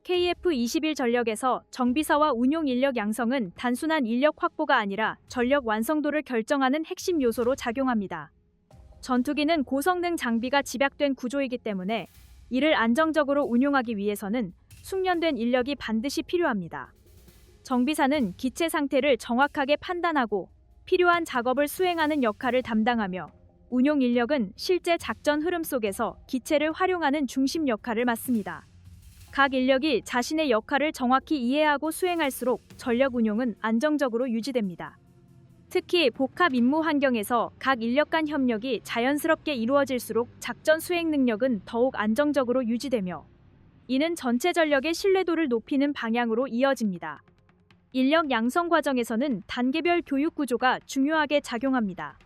KF21 전력에서 정비사와 운용 인력 양성은 단순한 인력 확보가 아니라 전력 완성도를 결정하는 핵심 요소로 작용합니다. 전투기는 고성능 장비가 집약된 구조이기 때문에 이를 안정적으로 운용하기 위해서는 숙련된 인력이 반드시 필요합니다. 정비사는 기체 상태를 정확하게 판단하고 필요한 작업을 수행하는 역할을 담당하며, 운용 인력은 실제 작전 흐름 속에서 기체를 활용하는 중심 역할을 맡습니다. 각 인력이 자신의 역할을 정확히 이해하고 수행할수록 전력 운용은 안정적으로 유지됩니다. 특히 복합 임무 환경에서 각 인력 간 협력이 자연스럽게 이루어질수록 작전 수행 능력은 더욱 안정적으로 유지되며, 이는 전체 전력의 신뢰도를 높이는 방향으로 이어집니다. 인력 양성 과정에서는 단계별 교육 구조가 중요하게 작용합니다.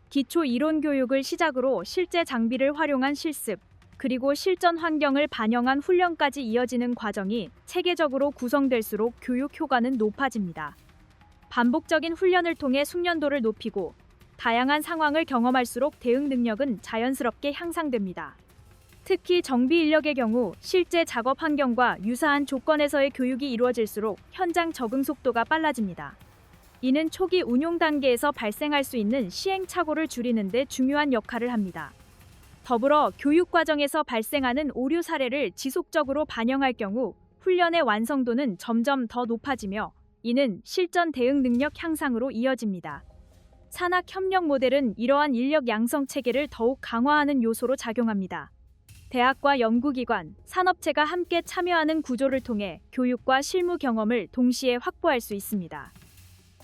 기초 이론 교육을 시작으로 실제 장비를 활용한 실습, 그리고 실전 환경을 반영한 훈련까지 이어지는 과정이 체계적으로 구성될수록 교육 효과는 높아집니다. 반복적인 훈련을 통해 숙련도를 높이고 다양한 상황을 경험할수록 대응 능력은 자연스럽게 향상됩니다. 특히 정비 인력의 경우 실제 작업 환경과 유사한 조건에서의 교육이 이루어질수록 현장 적응 속도가 빨라집니다. 이는 초기 운용 단계에서 발생할 수 있는 시행착오를 줄이는 데 중요한 역할을 합니다. 더불어 교육 과정에서 발생하는 오류 사례를 지속적으로 반영할 경우 훈련의 완성도는 점점 더 높아지며, 이는 실전 대응 능력 향상으로 이어집니다. 산학 협력 모델은 이러한 인력 양성 체계를 더욱 강화하는 요소로 작용합니다. 대학과 연구기관, 산업체가 함께 참여하는 구조를 통해 교육과 실무 경험을 동시에 확보할 수 있습니다.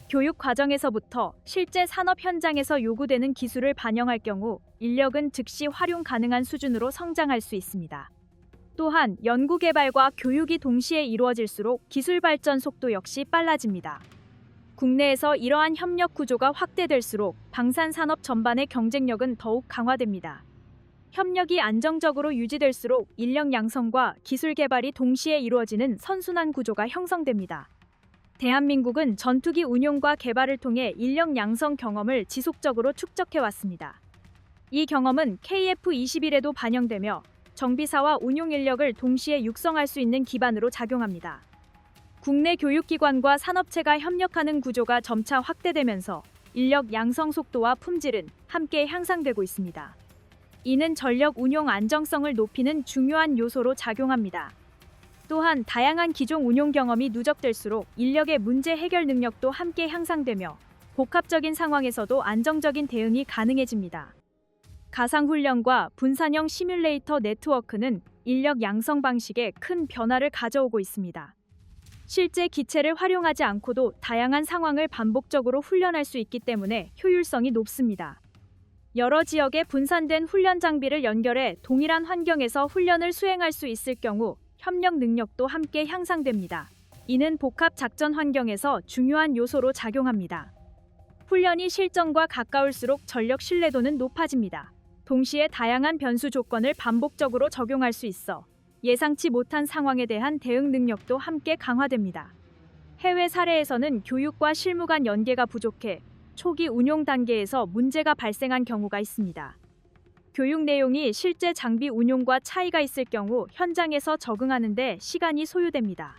교육 과정에서부터 실제 산업 현장에서 요구되는 기술을 반영할 경우 인력은 즉시 활용 가능한 수준으로 성장할 수 있습니다. 또한 연구개발과 교육이 동시에 이루어질수록 기술 발전 속도 역시 빨라집니다. 국내에서 이러한 협력 구조가 확대될수록 방산산업 전반의 경쟁력은 더욱 강화됩니다. 협력이 안정적으로 유지될수록 인력 양성과 기술 개발이 동시에 이루어지는 선순환 구조가 형성됩니다. 대한민국은 전투기 운용과 개발을 통해 인력 양성 경험을 지속적으로 축적해왔습니다. 이 경험은 KF21에도 반영되며 정비사와 운용 인력을 동시에 육성할 수 있는 기반으로 작용합니다. 국내 교육기관과 산업체가 협력하는 구조가 점차 확대되면서 인력 양성 속도와 품질은 함께 향상되고 있습니다. 이는 전력 운용 안정성을 높이는 중요한 요소로 작용합니다. 또한 다양한 기종 운용 경험이 누적될수록 인력의 문제 해결 능력도 함께 향상되며 복합적인 상황에서도 안정적인 대응이 가능해집니다. 가상훈련과 분산형 시뮬레이터 네트워크는 인력 양성 방식에 큰 변화를 가져오고 있습니다. 실제 기체를 활용하지 않고도 다양한 상황을 반복적으로 훈련할 수 있기 때문에 효율성이 높습니다. 여러 지역의 분산된 훈련 장비를 연결해 동일한 환경에서 훈련을 수행할 수 있을 경우 협력 능력도 함께 향상됩니다. 이는 복합 작전 환경에서 중요한 요소로 작용합니다. 훈련이 실전과 가까울수록 전력 신뢰도는 높아집니다. 동시에 다양한 변수 조건을 반복적으로 적용할 수 있어 예상치 못한 상황에 대한 대응 능력도 함께 강화됩니다. 해외 사례에서는 교육과 실무 간 연계가 부족해 초기 운용 단계에서 문제가 발생한 경우가 있습니다. 교육 내용이 실제 장비 운용과 차이가 있을 경우 현장에서 적응하는 데 시간이 소요됩니다.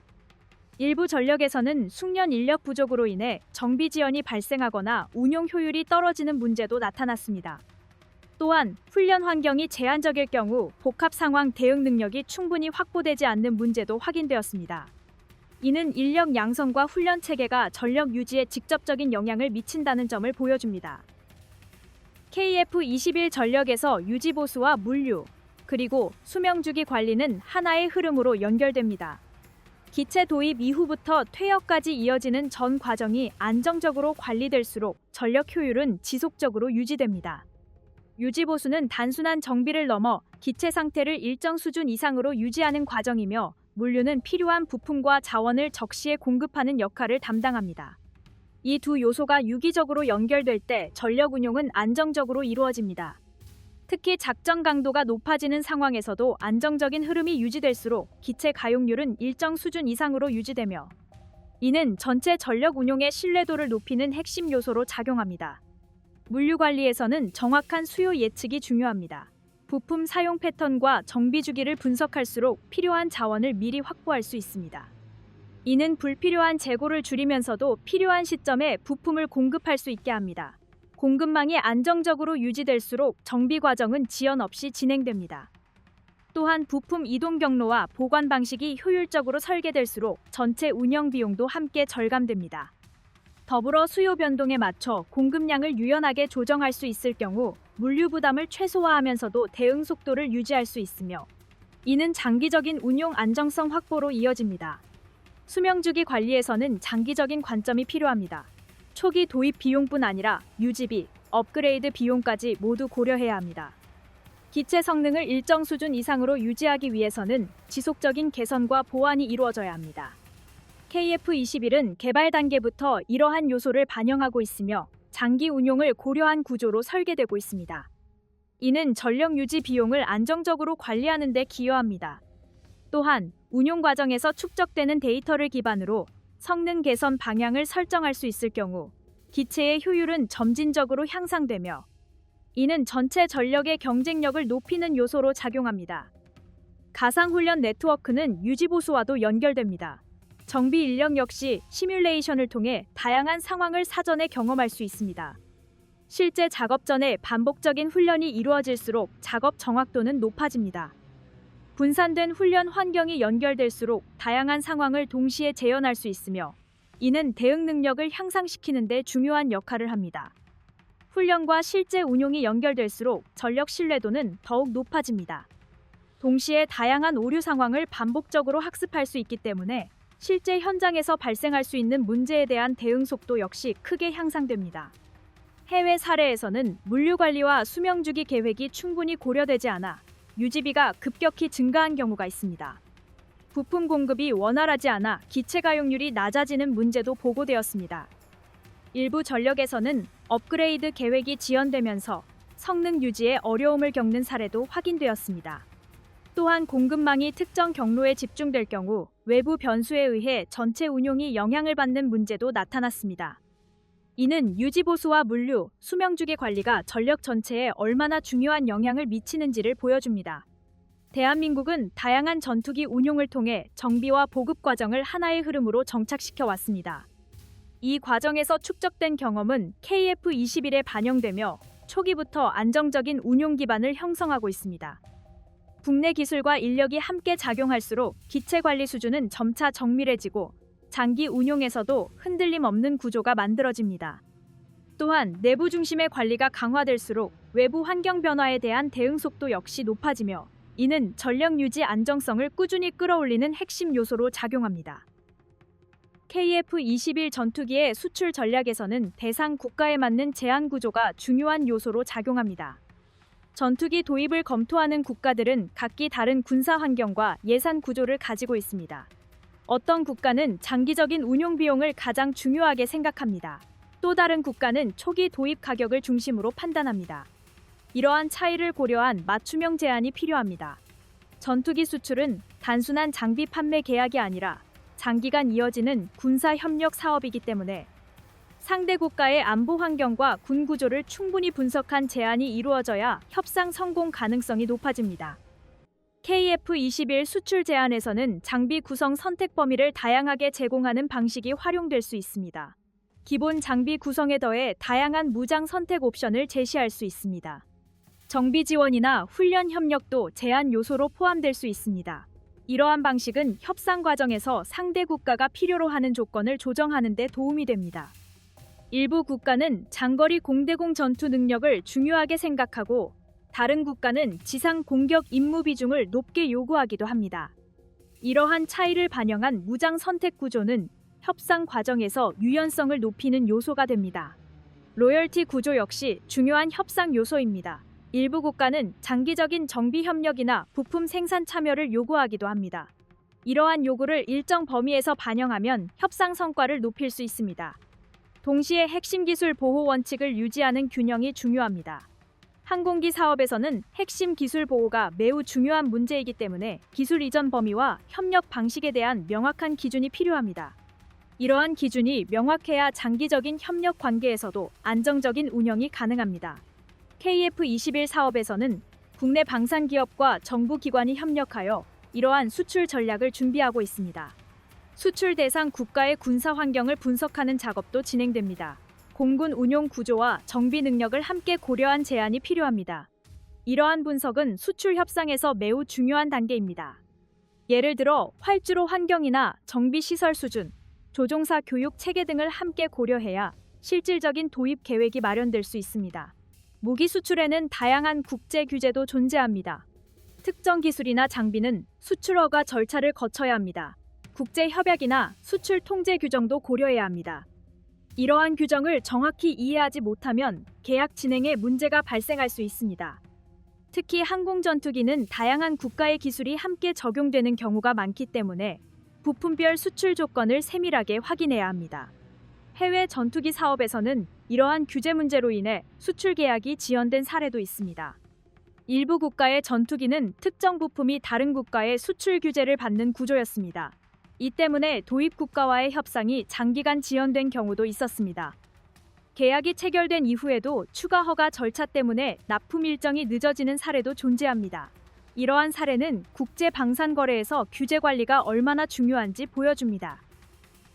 일부 전력에서는 숙련 인력 부족으로 인해 정비 지연이 발생하거나 운용 효율이 떨어지는 문제도 나타났습니다. 또한 훈련 환경이 제한적일 경우 복합 상황 대응 능력이 충분히 확보되지 않는 문제도 확인되었습니다. 이는 인력 양성과 훈련 체계가 전력 유지에 직접적인 영향을 미친다는 점을 보여줍니다. KF21 전력에서 유지보수와 물류, 그리고 수명주기 관리는 하나의 흐름으로 연결됩니다. 기체 도입 이후부터 퇴역까지 이어지는 전 과정이 안정적으로 관리될수록 전력 효율은 지속적으로 유지됩니다. 유지보수는 단순한 정비를 넘어 기체 상태를 일정 수준 이상으로 유지하는 과정이며, 물류는 필요한 부품과 자원을 적시에 공급하는 역할을 담당합니다. 이 두 요소가 유기적으로 연결될 때 전력 운용은 안정적으로 이루어집니다. 특히 작전 강도가 높아지는 상황에서도 안정적인 흐름이 유지될수록 기체 가용률은 일정 수준 이상으로 유지되며, 이는 전체 전력 운용의 신뢰도를 높이는 핵심 요소로 작용합니다. 물류 관리에서는 정확한 수요 예측이 중요합니다. 부품 사용 패턴과 정비 주기를 분석할수록 필요한 자원을 미리 확보할 수 있습니다. 이는 불필요한 재고를 줄이면서도 필요한 시점에 부품을 공급할 수 있게 합니다. 공급망이 안정적으로 유지될수록 정비 과정은 지연 없이 진행됩니다. 또한 부품 이동 경로와 보관 방식이 효율적으로 설계될수록 전체 운영 비용도 함께 절감됩니다. 더불어 수요 변동에 맞춰 공급량을 유연하게 조정할 수 있을 경우 물류 부담을 최소화하면서도 대응 속도를 유지할 수 있으며, 이는 장기적인 운용 안정성 확보로 이어집니다. 수명주기 관리에서는 장기적인 관점이 필요합니다. 초기 도입 비용뿐 아니라 유지비, 업그레이드 비용까지 모두 고려해야 합니다. 기체 성능을 일정 수준 이상으로 유지하기 위해서는 지속적인 개선과 보완이 이루어져야 합니다. KF21은 개발 단계부터 이러한 요소를 반영하고 있으며 장기 운용을 고려한 구조로 설계되고 있습니다. 이는 전력 유지 비용을 안정적으로 관리하는 데 기여합니다. 또한 운용 과정에서 축적되는 데이터를 기반으로 성능 개선 방향을 설정할 수 있을 경우 기체의 효율은 점진적으로 향상되며, 이는 전체 전력의 경쟁력을 높이는 요소로 작용합니다. 가상훈련 네트워크는 유지보수와도 연결됩니다. 정비 인력 역시 시뮬레이션을 통해 다양한 상황을 사전에 경험할 수 있습니다. 실제 작업 전에 반복적인 훈련이 이루어질수록 작업 정확도는 높아집니다. 분산된 훈련 환경이 연결될수록 다양한 상황을 동시에 재현할 수 있으며, 이는 대응 능력을 향상시키는 데 중요한 역할을 합니다. 훈련과 실제 운용이 연결될수록 전력 신뢰도는 더욱 높아집니다. 동시에 다양한 오류 상황을 반복적으로 학습할 수 있기 때문에 실제 현장에서 발생할 수 있는 문제에 대한 대응 속도 역시 크게 향상됩니다. 해외 사례에서는 물류 관리와 수명주기 계획이 충분히 고려되지 않아 유지비가 급격히 증가한 경우가 있습니다. 부품 공급이 원활하지 않아 기체 가용률이 낮아지는 문제도 보고되었습니다. 일부 전력에서는 업그레이드 계획이 지연되면서 성능 유지에 어려움을 겪는 사례도 확인되었습니다. 또한 공급망이 특정 경로에 집중될 경우 외부 변수에 의해 전체 운용이 영향을 받는 문제도 나타났습니다. 이는 유지보수와 물류, 수명주기 관리가 전력 전체에 얼마나 중요한 영향을 미치는지를 보여줍니다. 대한민국은 다양한 전투기 운용을 통해 정비와 보급 과정을 하나의 흐름으로 정착시켜 왔습니다. 이 과정에서 축적된 경험은 KF21에 반영되며 초기부터 안정적인 운용 기반을 형성하고 있습니다. 국내 기술과 인력이 함께 작용할수록 기체 관리 수준은 점차 정밀해지고 장기 운용에서도 흔들림 없는 구조가 만들어집니다. 또한 내부 중심의 관리가 강화될수록 외부 환경 변화에 대한 대응 속도 역시 높아지며, 이는 전력 유지 안정성을 꾸준히 끌어올리는 핵심 요소로 작용합니다. KF21 전투기의 수출 전략에서는 대상 국가에 맞는 제한 구조가 중요한 요소로 작용합니다. 전투기 도입을 검토하는 국가들은 각기 다른 군사 환경과 예산 구조를 가지고 있습니다. 어떤 국가는 장기적인 운용 비용을 가장 중요하게 생각합니다. 또 다른 국가는 초기 도입 가격을 중심으로 판단합니다. 이러한 차이를 고려한 맞춤형 제안이 필요합니다. 전투기 수출은 단순한 장비 판매 계약이 아니라 장기간 이어지는 군사 협력 사업이기 때문에 상대 국가의 안보 환경과 군 구조를 충분히 분석한 제안이 이루어져야 협상 성공 가능성이 높아집니다. KF21 수출 제안에서는 장비 구성 선택 범위를 다양하게 제공하는 방식이 활용될 수 있습니다. 기본 장비 구성에 더해 다양한 무장 선택 옵션을 제시할 수 있습니다. 정비 지원이나 훈련 협력도 제한 요소로 포함될 수 있습니다. 이러한 방식은 협상 과정에서 상대 국가가 필요로 하는 조건을 조정하는 데 도움이 됩니다. 일부 국가는 장거리 공대공 전투 능력을 중요하게 생각하고 다른 국가는 지상 공격 임무 비중을 높게 요구하기도 합니다. 이러한 차이를 반영한 무장 선택 구조는 협상 과정에서 유연성을 높이는 요소가 됩니다. 로열티 구조 역시 중요한 협상 요소입니다. 일부 국가는 장기적인 정비 협력이나 부품 생산 참여를 요구하기도 합니다. 이러한 요구를 일정 범위에서 반영하면 협상 성과를 높일 수 있습니다. 동시에 핵심 기술 보호 원칙을 유지하는 균형이 중요합니다. 항공기 사업에서는 핵심 기술 보호가 매우 중요한 문제이기 때문에 기술 이전 범위와 협력 방식에 대한 명확한 기준이 필요합니다. 이러한 기준이 명확해야 장기적인 협력 관계에서도 안정적인 운영이 가능합니다. KF21 사업에서는 국내 방산기업과 정부 기관이 협력하여 이러한 수출 전략을 준비하고 있습니다. 수출 대상 국가의 군사 환경을 분석하는 작업도 진행됩니다. 공군 운용 구조와 정비 능력을 함께 고려한 제안이 필요합니다. 이러한 분석은 수출 협상에서 매우 중요한 단계입니다. 예를 들어 활주로 환경이나 정비 시설 수준, 조종사 교육 체계 등을 함께 고려해야 실질적인 도입 계획이 마련될 수 있습니다. 무기 수출에는 다양한 국제 규제도 존재합니다. 특정 기술이나 장비는 수출 허가 절차를 거쳐야 합니다. 국제 협약이나 수출 통제 규정도 고려해야 합니다. 이러한 규정을 정확히 이해하지 못하면 계약 진행에 문제가 발생할 수 있습니다. 특히 항공 전투기는 다양한 국가의 기술이 함께 적용되는 경우가 많기 때문에 부품별 수출 조건을 세밀하게 확인해야 합니다. 해외 전투기 사업에서는 이러한 규제 문제로 인해 수출 계약이 지연된 사례도 있습니다. 일부 국가의 전투기는 특정 부품이 다른 국가의 수출 규제를 받는 구조였습니다. 이 때문에 도입 국가와의 협상이 장기간 지연된 경우도 있었습니다. 계약이 체결된 이후에도 추가 허가 절차 때문에 납품 일정이 늦어지는 사례도 존재합니다. 이러한 사례는 국제 방산 거래에서 규제 관리가 얼마나 중요한지 보여줍니다.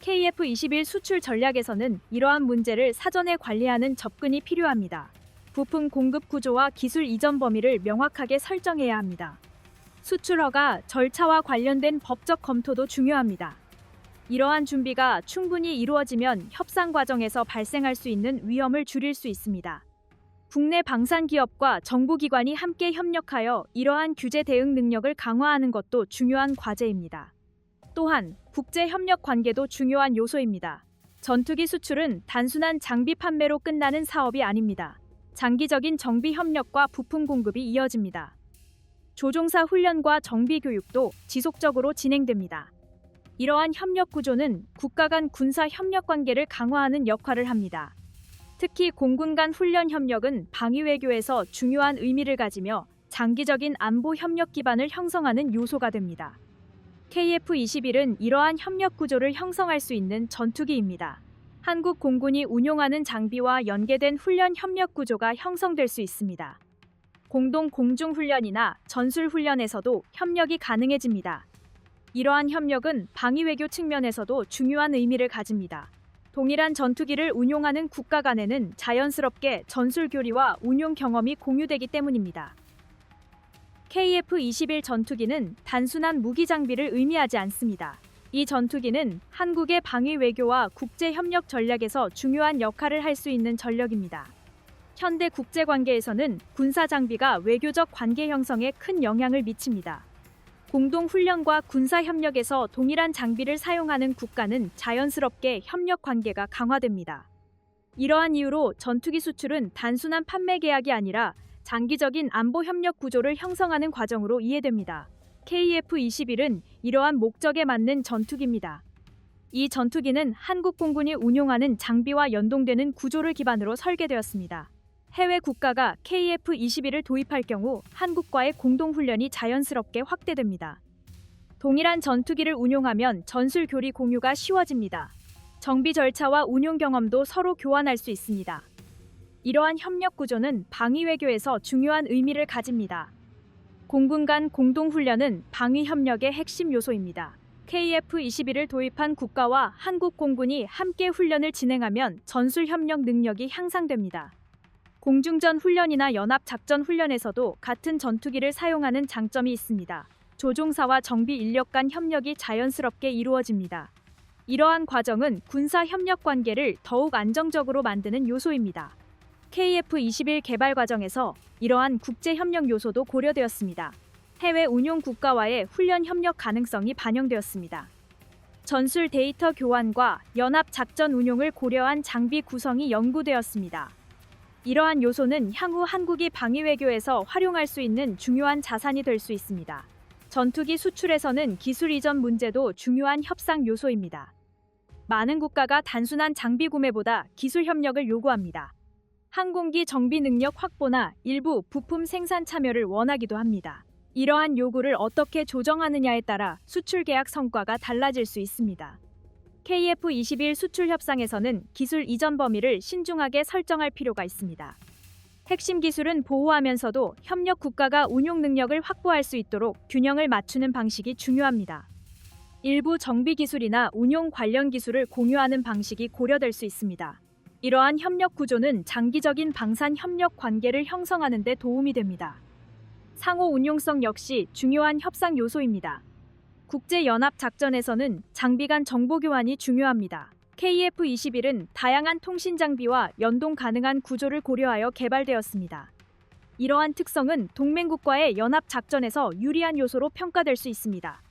KF-21 수출 전략에서는 이러한 문제를 사전에 관리하는 접근이 필요합니다. 부품 공급 구조와 기술 이전 범위를 명확하게 설정해야 합니다. 수출 허가 절차와 관련된 법적 검토도 중요합니다. 이러한 준비가 충분히 이루어지면 협상 과정에서 발생할 수 있는 위험을 줄일 수 있습니다. 국내 방산 기업과 정부 기관이 함께 협력하여 이러한 규제 대응 능력을 강화하는 것도 중요한 과제입니다. 또한 국제 협력 관계도 중요한 요소입니다. 전투기 수출은 단순한 장비 판매로 끝나는 사업이 아닙니다. 장기적인 정비 협력과 부품 공급이 이어집니다. 조종사 훈련과 정비 교육도 지속적으로 진행됩니다. 이러한 협력 구조는 국가 간 군사 협력 관계를 강화하는 역할을 합니다. 특히 공군 간 훈련 협력은 방위 외교에서 중요한 의미를 가지며 장기적인 안보 협력 기반을 형성하는 요소가 됩니다. KF-21은 이러한 협력 구조를 형성할 수 있는 전투기입니다. 한국 공군이 운용하는 장비와 연계된 훈련 협력 구조가 형성될 수 있습니다. 공동 공중훈련이나 전술훈련에서도 협력이 가능해집니다. 이러한 협력은 방위 외교 측면에서도 중요한 의미를 가집니다. 동일한 전투기를 운용하는 국가 간에는 자연스럽게 전술 교리와 운용 경험이 공유되기 때문입니다. KF-21 전투기는 단순한 무기 장비를 의미하지 않습니다. 이 전투기는 한국의 방위 외교와 국제 협력 전략에서 중요한 역할을 할 수 있는 전력입니다. 현대 국제 관계에서는 군사 장비가 외교적 관계 형성에 큰 영향을 미칩니다. 공동 훈련과 군사 협력에서 동일한 장비를 사용하는 국가는 자연스럽게 협력 관계가 강화됩니다. 이러한 이유로 전투기 수출은 단순한 판매 계약이 아니라 장기적인 안보 협력 구조를 형성하는 과정으로 이해됩니다. KF-21은 이러한 목적에 맞는 전투기입니다. 이 전투기는 한국 공군이 운용하는 장비와 연동되는 구조를 기반으로 설계되었습니다. 해외 국가가 KF-21을 도입할 경우 한국과의 공동훈련이 자연스럽게 확대됩니다. 동일한 전투기를 운용하면 전술 교리 공유가 쉬워집니다. 정비 절차와 운용 경험도 서로 교환할 수 있습니다. 이러한 협력 구조는 방위 외교에서 중요한 의미를 가집니다. 공군 간 공동훈련은 방위 협력의 핵심 요소입니다. KF-21을 도입한 국가와 한국 공군이 함께 훈련을 진행하면 전술 협력 능력이 향상됩니다. 공중전 훈련이나 연합 작전 훈련에서도 같은 전투기를 사용하는 장점이 있습니다. 조종사와 정비 인력 간 협력이 자연스럽게 이루어집니다. 이러한 과정은 군사 협력 관계를 더욱 안정적으로 만드는 요소입니다. KF-21 개발 과정에서 이러한 국제 협력 요소도 고려되었습니다. 해외 운용 국가와의 훈련 협력 가능성이 반영되었습니다. 전술 데이터 교환과 연합 작전 운용을 고려한 장비 구성이 연구되었습니다. 이러한 요소는 향후 한국이 방위 외교에서 활용할 수 있는 중요한 자산이 될 수 있습니다. 전투기 수출에서는 기술 이전 문제도 중요한 협상 요소입니다. 많은 국가가 단순한 장비 구매보다 기술 협력을 요구합니다. 항공기 정비 능력 확보나 일부 부품 생산 참여를 원하기도 합니다. 이러한 요구를 어떻게 조정하느냐에 따라 수출 계약 성과가 달라질 수 있습니다. KF-21 수출 협상에서는 기술 이전 범위를 신중하게 설정할 필요가 있습니다. 핵심 기술은 보호하면서도 협력 국가가 운용 능력을 확보할 수 있도록 균형을 맞추는 방식이 중요합니다. 일부 정비 기술이나 운용 관련 기술을 공유하는 방식이 고려될 수 있습니다. 이러한 협력 구조는 장기적인 방산 협력 관계를 형성하는 데 도움이 됩니다. 상호 운용성 역시 중요한 협상 요소입니다. 국제연합 작전에서는 장비 간 정보 교환이 중요합니다. KF-21은 다양한 통신 장비와 연동 가능한 구조를 고려하여 개발되었습니다. 이러한 특성은 동맹국과의 연합 작전에서 유리한 요소로 평가될 수 있습니다.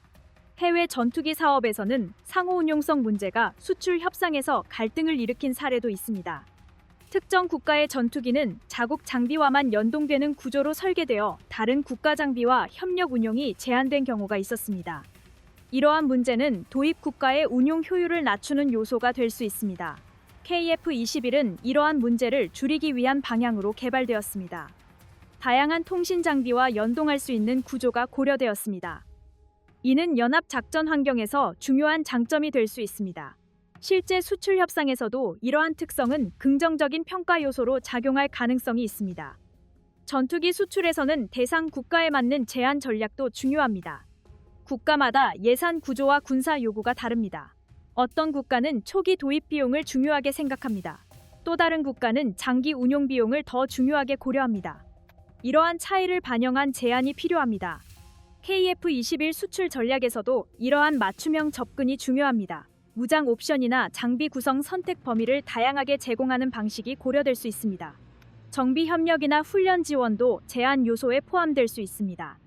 해외 전투기 사업에서는 상호 운용성 문제가 수출 협상에서 갈등을 일으킨 사례도 있습니다. 특정 국가의 전투기는 자국 장비와만 연동되는 구조로 설계되어 다른 국가 장비와 협력 운용이 제한된 경우가 있었습니다. 이러한 문제는 도입 국가의 운용 효율을 낮추는 요소가 될 수 있습니다. KF-21은 이러한 문제를 줄이기 위한 방향으로 개발되었습니다. 다양한 통신 장비와 연동할 수 있는 구조가 고려되었습니다. 이는 연합 작전 환경에서 중요한 장점이 될 수 있습니다. 실제 수출 협상에서도 이러한 특성은 긍정적인 평가 요소로 작용할 가능성이 있습니다. 전투기 수출에서는 대상 국가에 맞는 제한 전략도 중요합니다. 국가마다 예산 구조와 군사 요구가 다릅니다. 어떤 국가는 초기 도입 비용을 중요하게 생각합니다. 또 다른 국가는 장기 운용 비용을 더 중요하게 고려합니다. 이러한 차이를 반영한 제안이 필요합니다. KF-21 수출 전략에서도 이러한 맞춤형 접근이 중요합니다. 무장 옵션이나 장비 구성 선택 범위를 다양하게 제공하는 방식이 고려될 수 있습니다. 정비 협력이나 훈련 지원도 제한 요소에 포함될 수 있습니다.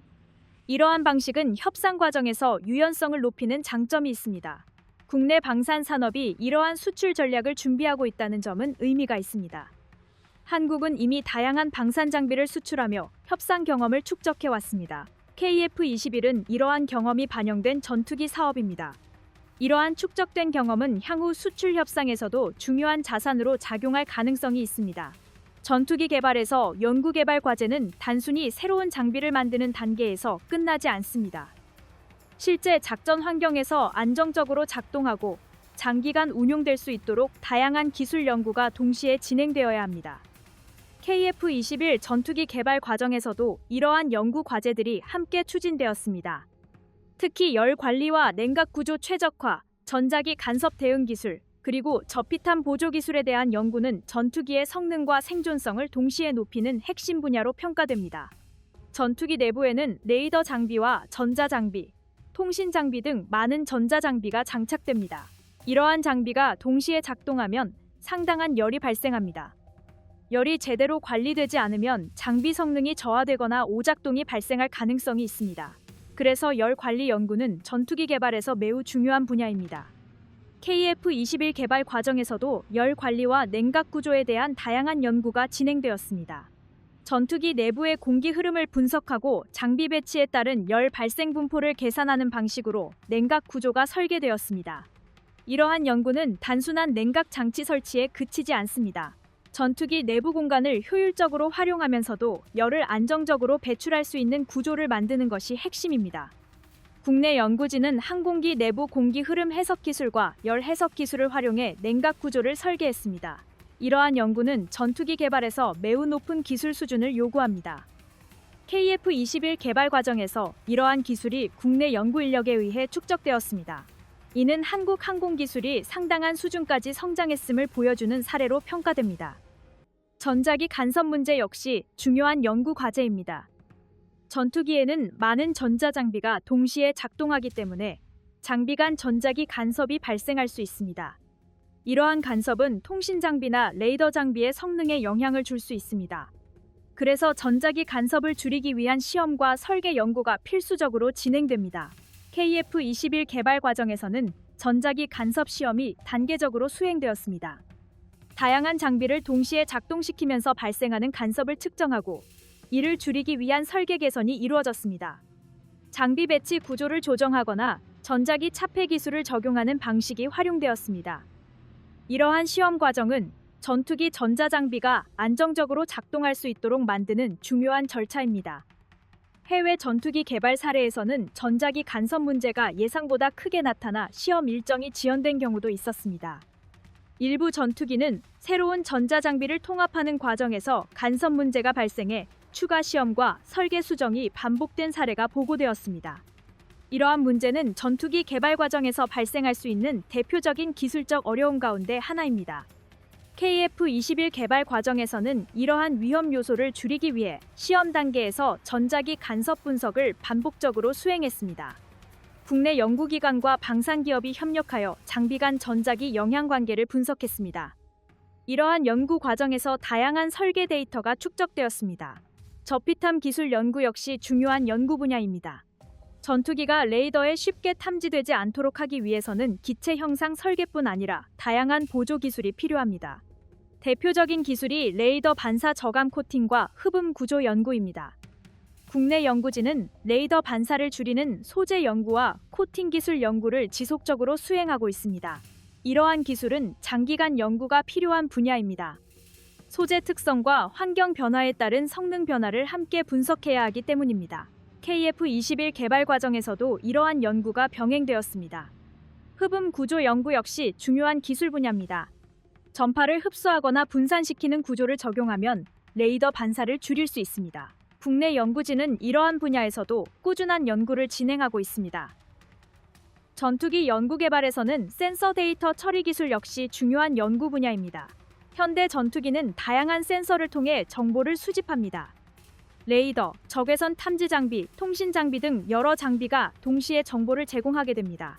이러한 방식은 협상 과정에서 유연성을 높이는 장점이 있습니다. 국내 방산 산업이 이러한 수출 전략을 준비하고 있다는 점은 의미가 있습니다. 한국은 이미 다양한 방산 장비를 수출하며 협상 경험을 축적해 왔습니다. KF-21은 이러한 경험이 반영된 전투기 사업입니다. 이러한 축적된 경험은 향후 수출 협상에서도 중요한 자산으로 작용할 가능성이 있습니다. 전투기 개발에서 연구개발 과제는 단순히 새로운 장비를 만드는 단계에서 끝나지 않습니다. 실제 작전 환경에서 안정적으로 작동하고 장기간 운용될 수 있도록 다양한 기술 연구가 동시에 진행되어야 합니다. KF-21 전투기 개발 과정에서도 이러한 연구 과제들이 함께 추진되었습니다. 특히 열 관리와 냉각 구조 최적화, 전자기 간섭 대응 기술, 그리고 저피탄 보조 기술에 대한 연구는 전투기의 성능과 생존성을 동시에 높이는 핵심 분야로 평가됩니다. 전투기 내부에는 레이더 장비와 전자 장비, 통신 장비 등 많은 전자 장비가 장착됩니다. 이러한 장비가 동시에 작동하면 상당한 열이 발생합니다. 열이 제대로 관리되지 않으면 장비 성능이 저하되거나 오작동이 발생할 가능성이 있습니다. 그래서 열 관리 연구는 전투기 개발에서 매우 중요한 분야입니다. KF-21 개발 과정에서도 열 관리와 냉각 구조에 대한 다양한 연구가 진행되었습니다. 전투기 내부의 공기 흐름을 분석하고 장비 배치에 따른 열 발생 분포를 계산하는 방식으로 냉각 구조가 설계되었습니다. 이러한 연구는 단순한 냉각 장치 설치에 그치지 않습니다. 전투기 내부 공간을 효율적으로 활용하면서도 열을 안정적으로 배출할 수 있는 구조를 만드는 것이 핵심입니다. 국내 연구진은 항공기 내부 공기 흐름 해석 기술과 열 해석 기술을 활용해 냉각 구조를 설계했습니다. 이러한 연구는 전투기 개발에서 매우 높은 기술 수준을 요구합니다. KF-21 개발 과정에서 이러한 기술이 국내 연구 인력에 의해 축적되었습니다. 이는 한국 항공기술이 상당한 수준까지 성장했음을 보여주는 사례로 평가됩니다. 전자기 간섭 문제 역시 중요한 연구 과제입니다. 전투기에는 많은 전자장비가 동시에 작동하기 때문에 장비 간 전자기 간섭이 발생할 수 있습니다. 이러한 간섭은 통신 장비나 레이더 장비의 성능에 영향을 줄 수 있습니다. 그래서 전자기 간섭을 줄이기 위한 시험과 설계 연구가 필수적으로 진행됩니다. KF-21 개발 과정에서는 전자기 간섭 시험이 단계적으로 수행되었습니다. 다양한 장비를 동시에 작동시키면서 발생하는 간섭을 측정하고 이를 줄이기 위한 설계 개선이 이루어졌습니다. 장비 배치 구조를 조정하거나 전자기 차폐 기술을 적용하는 방식이 활용되었습니다. 이러한 시험 과정은 전투기 전자장비가 안정적으로 작동할 수 있도록 만드는 중요한 절차입니다. 해외 전투기 개발 사례에서는 전자기 간섭 문제가 예상보다 크게 나타나 시험 일정이 지연된 경우도 있었습니다. 일부 전투기는 새로운 전자장비를 통합하는 과정에서 간섭 문제가 발생해 추가 시험과 설계 수정이 반복된 사례가 보고되었습니다. 이러한 문제는 전투기 개발 과정에서 발생할 수 있는 대표적인 기술적 어려움 가운데 하나입니다. KF-21 개발 과정에서는 이러한 위험 요소를 줄이기 위해 시험 단계에서 전자기 간섭 분석을 반복적으로 수행했습니다. 국내 연구기관과 방산기업이 협력하여 장비 간 전자기 영향 관계를 분석했습니다. 이러한 연구 과정에서 다양한 설계 데이터가 축적되었습니다. 저피탐 기술 연구 역시 중요한 연구 분야입니다. 전투기가 레이더에 쉽게 탐지되지 않도록 하기 위해서는 기체 형상 설계뿐 아니라 다양한 보조 기술이 필요합니다. 대표적인 기술이 레이더 반사 저감 코팅과 흡음 구조 연구입니다. 국내 연구진은 레이더 반사를 줄이는 소재 연구와 코팅 기술 연구를 지속적으로 수행하고 있습니다. 이러한 기술은 장기간 연구가 필요한 분야입니다. 소재 특성과 환경 변화에 따른 성능 변화를 함께 분석해야 하기 때문입니다. KF-21 개발 과정에서도 이러한 연구가 병행되었습니다. 흡음 구조 연구 역시 중요한 기술 분야입니다. 전파를 흡수하거나 분산시키는 구조를 적용하면 레이더 반사를 줄일 수 있습니다. 국내 연구진은 이러한 분야에서도 꾸준한 연구를 진행하고 있습니다. 전투기 연구 개발에서는 센서 데이터 처리 기술 역시 중요한 연구 분야입니다. 현대 전투기는 다양한 센서를 통해 정보를 수집합니다. 레이더, 적외선 탐지 장비, 통신 장비 등 여러 장비가 동시에 정보를 제공하게 됩니다.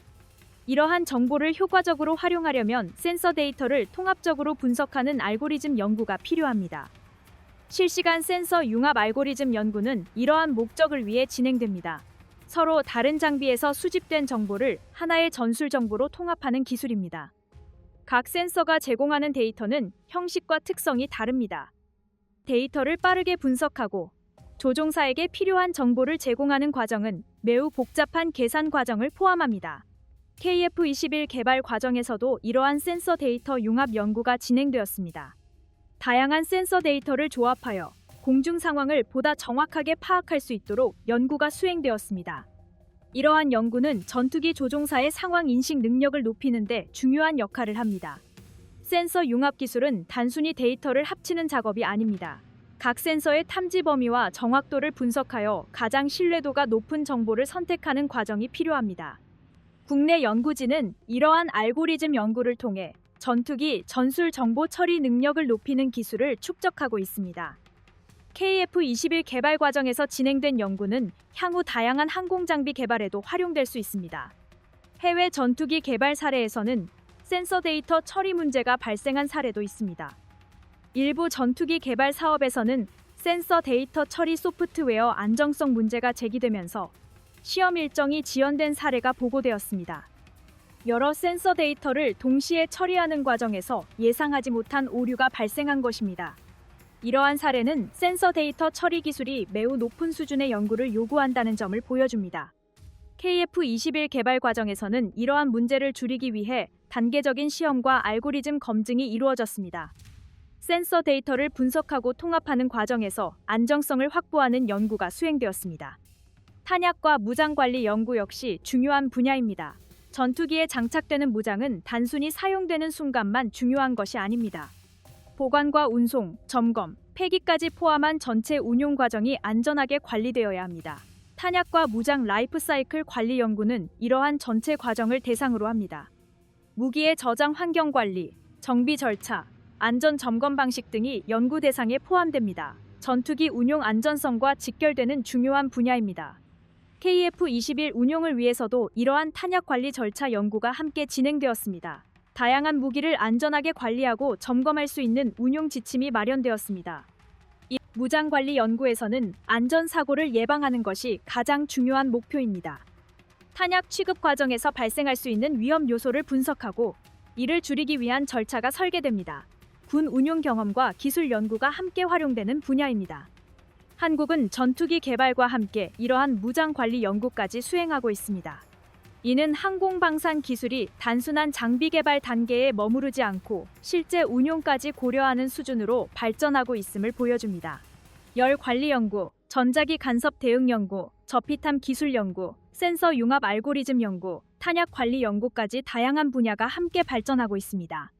이러한 정보를 효과적으로 활용하려면 센서 데이터를 통합적으로 분석하는 알고리즘 연구가 필요합니다. 실시간 센서 융합 알고리즘 연구는 이러한 목적을 위해 진행됩니다. 서로 다른 장비에서 수집된 정보를 하나의 전술 정보로 통합하는 기술입니다. 각 센서가 제공하는 데이터는 형식과 특성이 다릅니다. 데이터를 빠르게 분석하고 조종사에게 필요한 정보를 제공하는 과정은 매우 복잡한 계산 과정을 포함합니다. KF-21 개발 과정에서도 이러한 센서 데이터 융합 연구가 진행되었습니다. 다양한 센서 데이터를 조합하여 공중 상황을 보다 정확하게 파악할 수 있도록 연구가 수행되었습니다. 이러한 연구는 전투기 조종사의 상황 인식 능력을 높이는 데 중요한 역할을 합니다. 센서 융합 기술은 단순히 데이터를 합치는 작업이 아닙니다. 각 센서의 탐지 범위와 정확도를 분석하여 가장 신뢰도가 높은 정보를 선택하는 과정이 필요합니다. 국내 연구진은 이러한 알고리즘 연구를 통해 전투기 전술 정보 처리 능력을 높이는 기술을 축적하고 있습니다. KF-21 개발 과정에서 진행된 연구는 향후 다양한 항공 장비 개발에도 활용될 수 있습니다. 해외 전투기 개발 사례에서는 센서 데이터 처리 문제가 발생한 사례도 있습니다. 일부 전투기 개발 사업에서는 센서 데이터 처리 소프트웨어 안정성 문제가 제기되면서 시험 일정이 지연된 사례가 보고되었습니다. 여러 센서 데이터를 동시에 처리하는 과정에서 예상하지 못한 오류가 발생한 것입니다. 이러한 사례는 센서 데이터 처리 기술이 매우 높은 수준의 연구를 요구한다는 점을 보여줍니다. KF-21 개발 과정에서는 이러한 문제를 줄이기 위해 단계적인 시험과 알고리즘 검증이 이루어졌습니다. 센서 데이터를 분석하고 통합하는 과정에서 안정성을 확보하는 연구가 수행되었습니다. 탄약과 무장 관리 연구 역시 중요한 분야입니다. 전투기에 장착되는 무장은 단순히 사용되는 순간만 중요한 것이 아닙니다. 보관과 운송, 점검, 폐기까지 포함한 전체 운용 과정이 안전하게 관리되어야 합니다. 탄약과 무장 라이프 사이클 관리 연구는 이러한 전체 과정을 대상으로 합니다. 무기의 저장 환경 관리, 정비 절차, 안전 점검 방식 등이 연구 대상에 포함됩니다. 전투기 운용 안전성과 직결되는 중요한 분야입니다. KF-21 운용을 위해서도 이러한 탄약 관리 절차 연구가 함께 진행되었습니다. 다양한 무기를 안전하게 관리하고 점검할 수 있는 운용 지침이 마련되었습니다. 이 무장 관리 연구에서는 안전 사고를 예방하는 것이 가장 중요한 목표입니다. 탄약 취급 과정에서 발생할 수 있는 위험 요소를 분석하고 이를 줄이기 위한 절차가 설계됩니다. 군 운용 경험과 기술 연구가 함께 활용되는 분야입니다. 한국은 전투기 개발과 함께 이러한 무장 관리 연구까지 수행하고 있습니다. 이는 항공방산 기술이 단순한 장비 개발 단계에 머무르지 않고 실제 운용까지 고려하는 수준으로 발전하고 있음을 보여줍니다. 열 관리 연구, 전자기 간섭 대응 연구, 저피탐 기술 연구, 센서 융합 알고리즘 연구, 탄약 관리 연구까지 다양한 분야가 함께 발전하고 있습니다.